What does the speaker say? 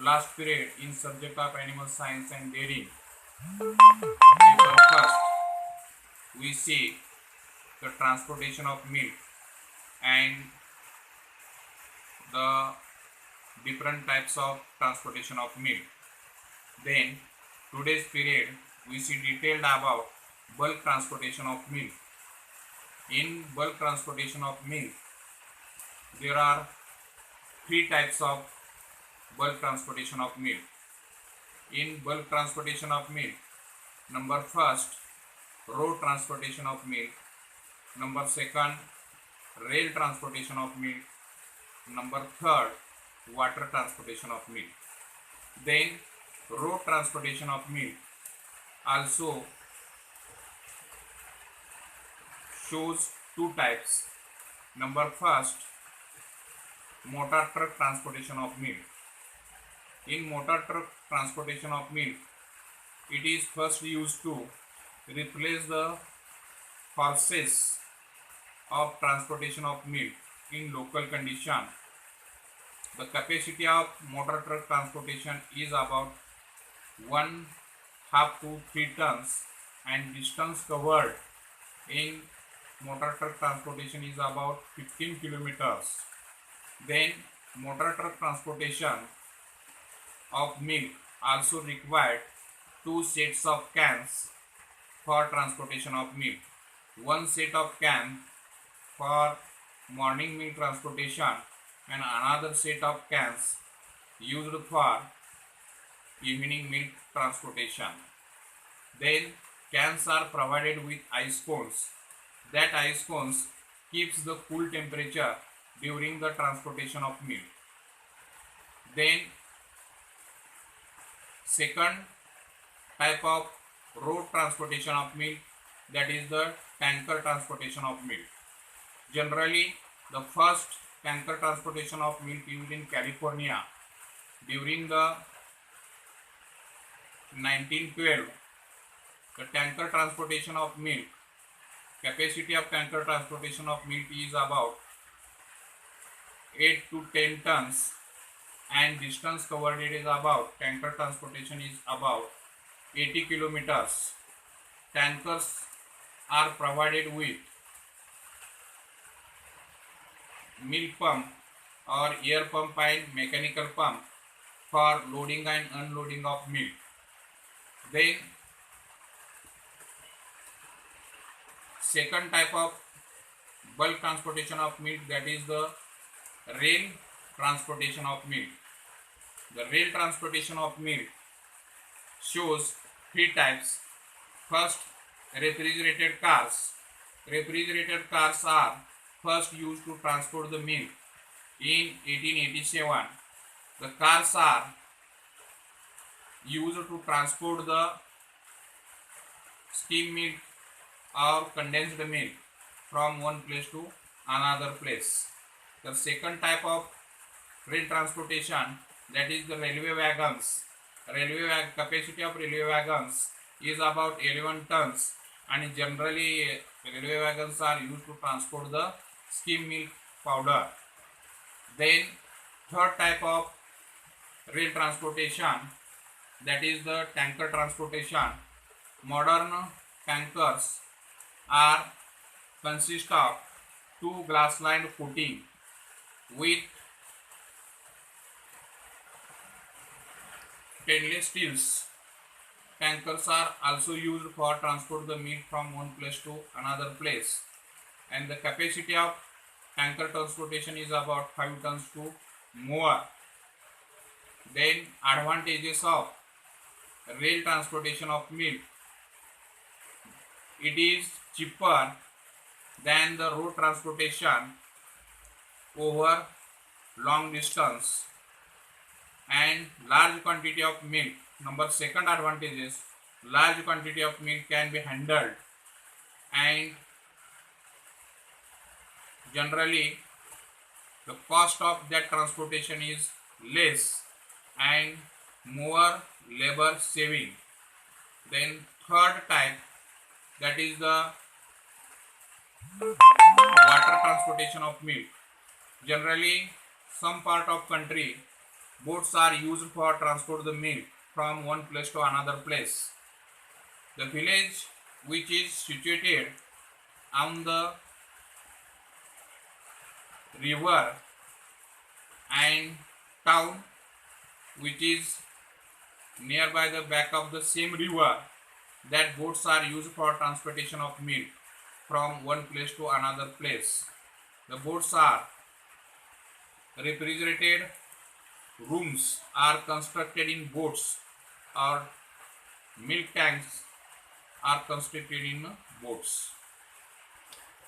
last period in subject of animal science and dairy. Paper first, we see the transportation of milk and the different types of transportation of milk. Then today's period we see detailed about bulk transportation of milk. In bulk transportation of milk, there are three types of bulk transportation of milk. In bulk transportation of milk, number first, road transportation of milk. Number second, rail transportation of milk. Number third, water transportation of milk. Then road transportation of milk also shows two types. Number first, motor truck transportation of milk. In motor truck transportation of milk, it is first used to replace the horses of transportation of milk in local condition. The capacity of motor truck transportation is about 1/2 to 3 tons and distance covered in motor truck transportation is about 15 kilometers. Then motor truck transportation of milk also required two sets of cans for transportation of milk. One set of can for morning milk transportation and another set of cans used for evening milk transportation. Then cans are provided with ice cones. That ice cones keeps the cool temperature during the transportation of milk. Then second type of road transportation of milk, that is the tanker transportation of milk. Generally, the first tanker transportation of milk used in California during the 1912. The tanker transportation of milk, capacity of tanker transportation of milk is about 8 to 10 tons and distance covered it is about, tanker transportation is about 80 kilometers. Tankers are provided with milk pump or air pump and mechanical pump for loading and unloading of milk. Then second type of bulk transportation of milk, that is the rail transportation of milk. The rail transportation of milk shows three types. First, refrigerated cars. Refrigerated cars are first used to transport the milk in 1887. The cars are used to transport the skim milk or condensed milk from one place to another place. The second type of rail transportation, that is the railway wagons. Capacity of railway wagons is about 11 tons and generally railway wagons are used to transport the skim milk powder. Then third type of rail transportation, that is the tanker transportation. Modern tankers are consist of two glass-lined coating with stainless steels. Tankers are also used for transport the milk from one place to another place, and the capacity of tanker transportation is about 5 tons to more. Then advantages of rail transportation of milk: it is cheaper than the road transportation over long distance, and large quantity of milk. Number second advantage is large quantity of milk can be handled, and generally the cost of that transportation is less and more labor saving. Then third type, that is the water transportation of milk. Generally some part of country Boats are used for transport the milk from one place to another place. The village which is situated on the river and town which is nearby the back of the same river, that boats are used for transportation of milk from one place to another place. The boats are refrigerated rooms are constructed in boats, or milk tanks are constructed in boats.